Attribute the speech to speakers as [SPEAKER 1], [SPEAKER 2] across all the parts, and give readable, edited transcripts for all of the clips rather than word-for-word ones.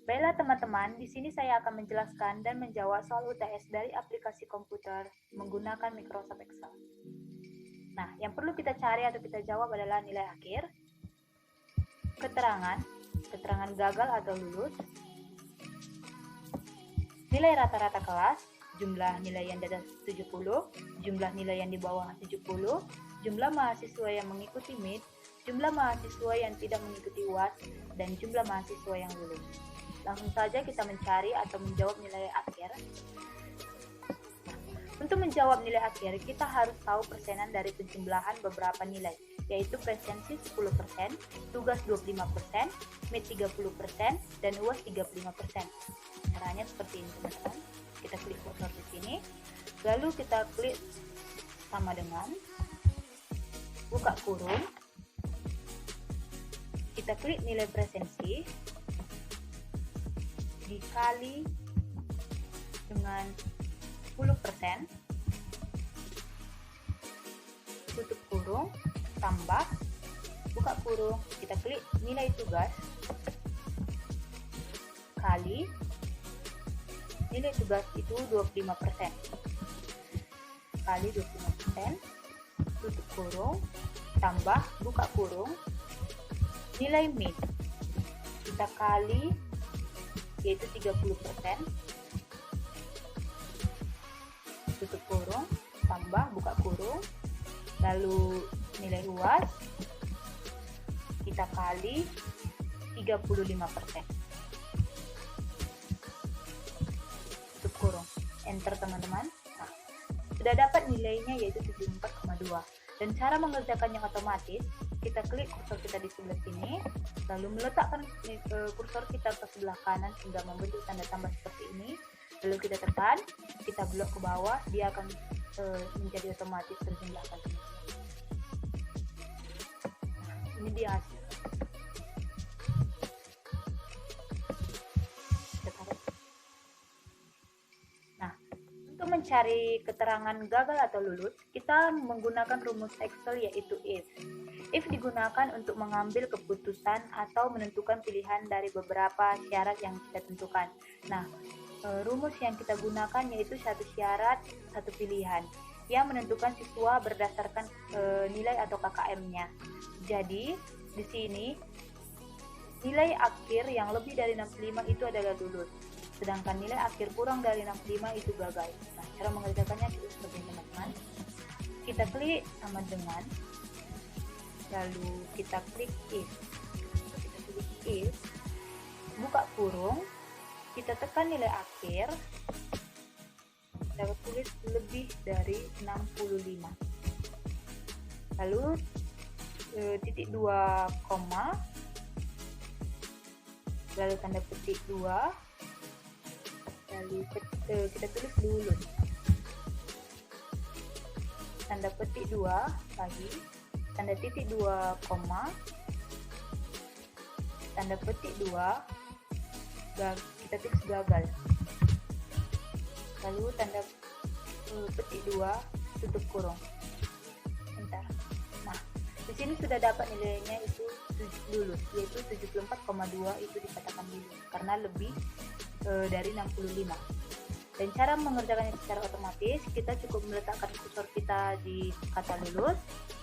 [SPEAKER 1] Baiklah teman-teman, di sini saya akan menjelaskan dan menjawab soal UTS dari aplikasi komputer menggunakan Microsoft Excel. Nah, yang perlu kita cari atau kita jawab adalah nilai akhir, keterangan gagal atau lulus, nilai rata-rata kelas, jumlah nilai yang di atas 70, jumlah nilai yang di bawah 70, jumlah mahasiswa yang mengikuti MIT, jumlah mahasiswa yang tidak mengikuti UAS, dan jumlah mahasiswa yang lulus. Langsung saja kita mencari atau menjawab nilai akhir. Untuk menjawab nilai akhir, kita harus tahu persenan dari penjumlahan beberapa nilai, yaitu presensi 10%, tugas 25%, MIT 30%, dan UAS 35%. Caranya seperti ini, teman-teman. Kita klik kursor di sini, lalu kita klik sama dengan, buka kurung, kita klik nilai presensi, dikali dengan 10%, tutup kurung, tambah, buka kurung, kita klik nilai tugas, kali, nilai tugas itu 25%, kali 25%, tutup kurung, tambah, buka kurung, nilai MIT, kita kali, yaitu 30%, tutup kurung, tambah, buka kurung, lalu nilai UAS, kita kali 35%. Tutup kurung, enter teman-teman. Nah, sudah dapat nilainya yaitu 74,2. Dan cara mengerjakannya otomatis, kita klik kursor kita di sebelah sini, lalu meletakkan kursor kita ke sebelah kanan hingga membentuk tanda tambah seperti ini. Lalu kita tekan, kita blok ke bawah, dia akan menjadi otomatis terjumlahkan. Ini dia hasil. Nah, untuk mencari keterangan gagal atau lulus, kita menggunakan rumus Excel yaitu if. If digunakan untuk mengambil keputusan atau menentukan pilihan dari beberapa syarat yang kita tentukan. Nah, rumus yang kita gunakan yaitu satu syarat, satu pilihan yang menentukan siswa berdasarkan nilai atau KKM-nya. Jadi, di sini nilai akhir yang lebih dari 65 itu adalah lulus. Sedangkan nilai akhir kurang dari 65 itu gagal. Nah, cara mengerjakannya itu seperti ini, teman-teman. Kita klik sama dengan, lalu kita klik if. Kita klik if, buka kurung, kita tekan nilai akhir, dapat tulis lebih dari 65. Lalu titik 2 koma, lalu tanda petik 2, lalu kita tulis lulus, tanda petik 2 lagi, tanda titik 2 koma, tanda petik 2, kita tulis gagal, lalu tanda petik 2, tutup kurung, enter. Nah, di sini sudah dapat nilainya itu lulus, yaitu 74,2 itu dikatakan lulus karena lebih dari 65. Dan cara mengerjakannya secara otomatis, kita cukup meletakkan kursor kita di kata lulus,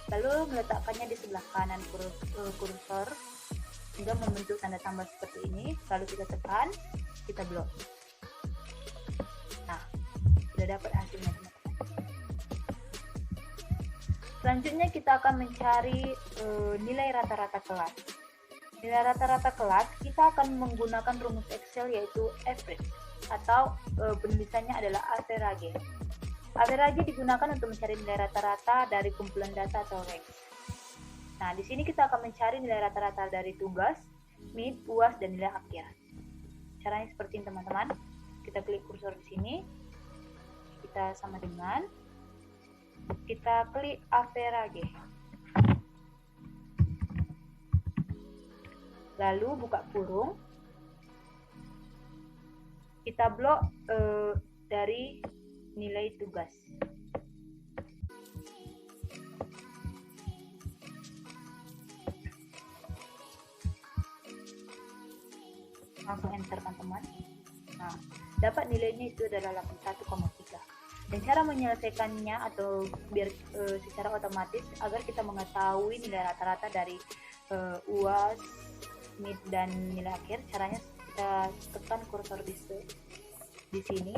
[SPEAKER 1] lalu meletakkannya di sebelah kanan kursor hingga membentuk tanda tambah seperti ini, lalu kita tekan, kita blok. Nah, sudah dapat hasilnya, teman-teman. Selanjutnya kita akan mencari nilai rata-rata kelas. Nilai rata-rata kelas kita akan menggunakan rumus Excel yaitu average atau penulisannya adalah average. Average digunakan untuk mencari nilai rata-rata dari kumpulan data atau range. Nah, di sini kita akan mencari nilai rata-rata dari tugas, MIT, UAS, dan nilai akhir. Caranya seperti ini, teman-teman. Kita klik kursor di sini, kita sama dengan, kita klik average. Lalu buka kurung, kita blok dari nilai tugas. Langsung enter kan teman. Nah, dapat nilainya itu adalah 81,3. Dan cara menyelesaikannya atau biar secara otomatis agar kita mengetahui nilai rata-rata dari UAS, mid dan nilai akhir, caranya kita tekan kursor di sini,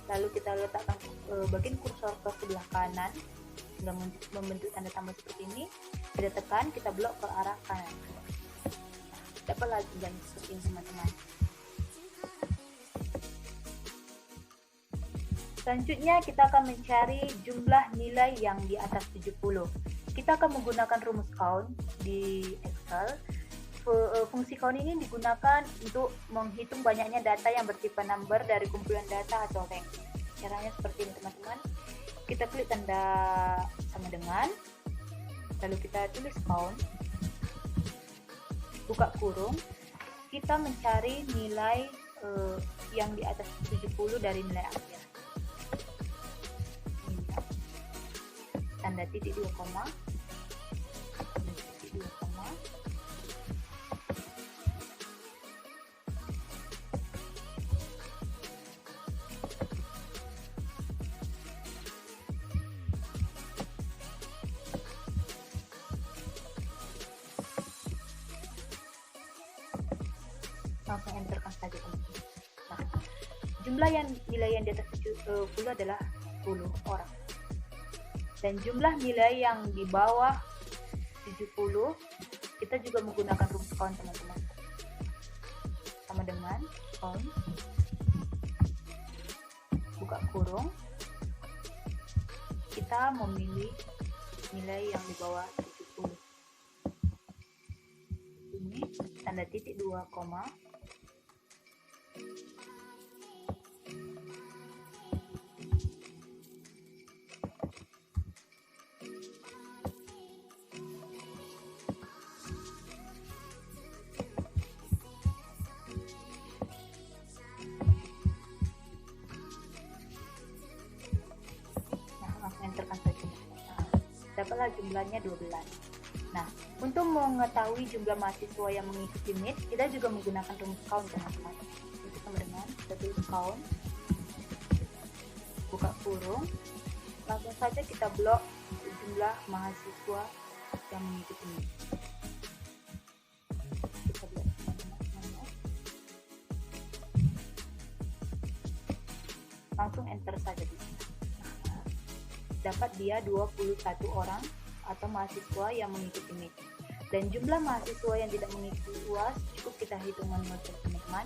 [SPEAKER 1] lalu kita letakkan bagian kursor ke sebelah kanan hingga membentuk tanda tambah seperti ini. Kita tekan, kita blok ke arah kanan. Dapat lagi dan seperti ini teman-teman. Selanjutnya kita akan mencari jumlah nilai yang di atas 70. Kita akan menggunakan rumus count di Excel. Fungsi count ini digunakan untuk menghitung banyaknya data yang bertipe number dari kumpulan data atau rank. Caranya seperti ini teman-teman. Kita klik tanda sama dengan, lalu kita tulis count, buka kurung, kita mencari nilai yang di atas 70 dari nilai akhir. Tanda titik 2 koma, titik 2 koma, langsung enterkan saja teman-teman. Nah, jumlah nilai yang di atas 70 adalah 10 orang. Dan jumlah nilai yang di bawah 70 kita juga menggunakan rumus count teman-teman. Sama dengan count, buka kurung, kita memilih nilai yang di bawah 70. Ini tanda titik 2 koma, enterkan saja. Nah, dapatlah jumlahnya 12. Nah, untuk mengetahui jumlah mahasiswa yang mengikuti MIT, kita juga menggunakan rumus count teman-teman. Itu sama dengan tulis count, buka kurung, langsung saja kita blok jumlah mahasiswa yang mengikuti MIT. Kita blok teman-teman. Langsung enter saja di sini. Dapat dia 21 orang atau mahasiswa yang mengikuti MIT. Dan jumlah mahasiswa yang tidak mengikuti UAS, cukup kita hitung manual teman-teman,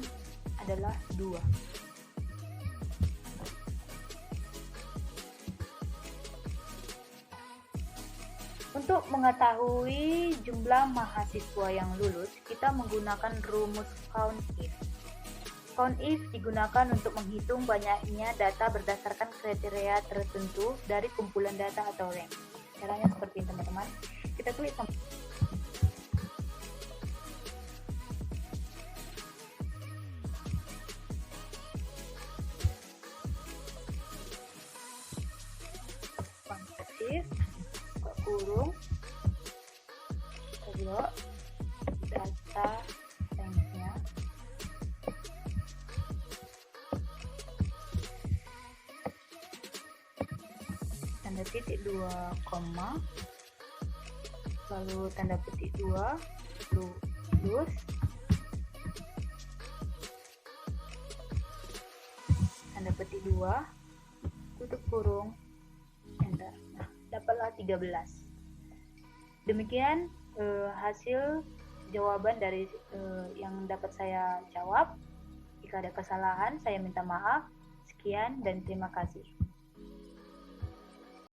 [SPEAKER 1] adalah 2. Untuk mengetahui jumlah mahasiswa yang lulus, kita menggunakan rumus count if. Count if digunakan untuk menghitung banyaknya data berdasarkan kriteria tertentu dari kumpulan data atau rank. Caranya seperti ini teman-teman. Kita klik if, kurung, blok, data ranknya. Tanda titik 2 koma, lalu tanda petik 2, lulus, tanda petik 2, tutup kurung, enter. Nah, dapatlah 13. Demikian hasil jawaban dari yang dapat saya jawab. Jika ada kesalahan, saya minta maaf. Sekian dan terima kasih.